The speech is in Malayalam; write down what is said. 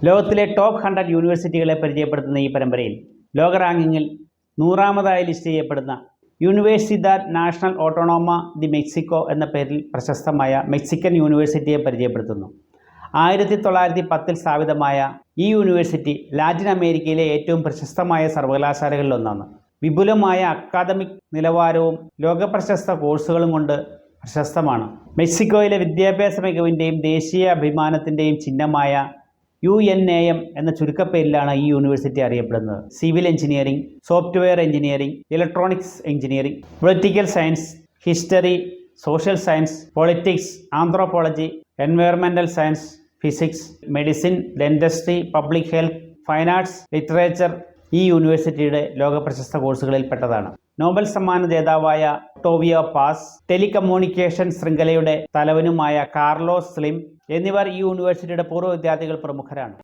ലോകത്തിലെ ടോപ്പ് 100 യൂണിവേഴ്സിറ്റികളെ പരിചയപ്പെടുത്തുന്ന ഈ പരമ്പരയിൽ ലോക റാങ്കിങ്ങിൽ 100ാമതായി ലിസ്റ്റ് ചെയ്യപ്പെടുന്ന യൂണിവേഴ്സിഡാഡ് നാഷണൽ ഓട്ടോണോമ ദി മെക്സിക്കോ എന്ന പേരിൽ പ്രശസ്തമായ മെക്സിക്കൻ യൂണിവേഴ്സിറ്റിയെ പരിചയപ്പെടുത്തുന്നു. 1910 സ്ഥാപിതമായ ഈ യൂണിവേഴ്സിറ്റി ലാറ്റിൻ അമേരിക്കയിലെ ഏറ്റവും പ്രശസ്തമായ സർവകലാശാലകളിലൊന്നാണ്. വിപുലമായ അക്കാദമിക് നിലവാരവും ലോകപ്രശസ്ത കോഴ്സുകളും കൊണ്ട് പ്രശസ്തമാണ്. മെക്സിക്കോയിലെ വിദ്യാഭ്യാസ മികവിൻ്റെയും ദേശീയ അഭിമാനത്തിൻ്റെയും ചിഹ്നമായ UNAM എന്ന ചുരുക്കപ്പേരിലാണ് ഈ യൂണിവേഴ്സിറ്റി അറിയപ്പെടുന്നത്. Civil engineering, software engineering, electronics engineering, political science, history, social science, politics, anthropology, environmental science, physics, medicine, dentistry, public health, fine arts, literature ഈ യൂണിവേഴ്സിറ്റിയുടെ ലോകപ്രശസ്ത കോഴ്സുകളിൽപ്പെട്ടതാണ്. നോബൽ സമ്മാന ജേതാവായ ഒക്ടോവിയോ പാസ്, ടെലികമ്മ്യൂണിക്കേഷൻ ശൃംഖലയുടെ തലവനുമായ കാർലോസ് സ്ലിം എന്നിവർ ഈ യൂണിവേഴ്സിറ്റിയുടെ പൂർവ്വ വിദ്യാർത്ഥികൾ പ്രമുഖരാണ്.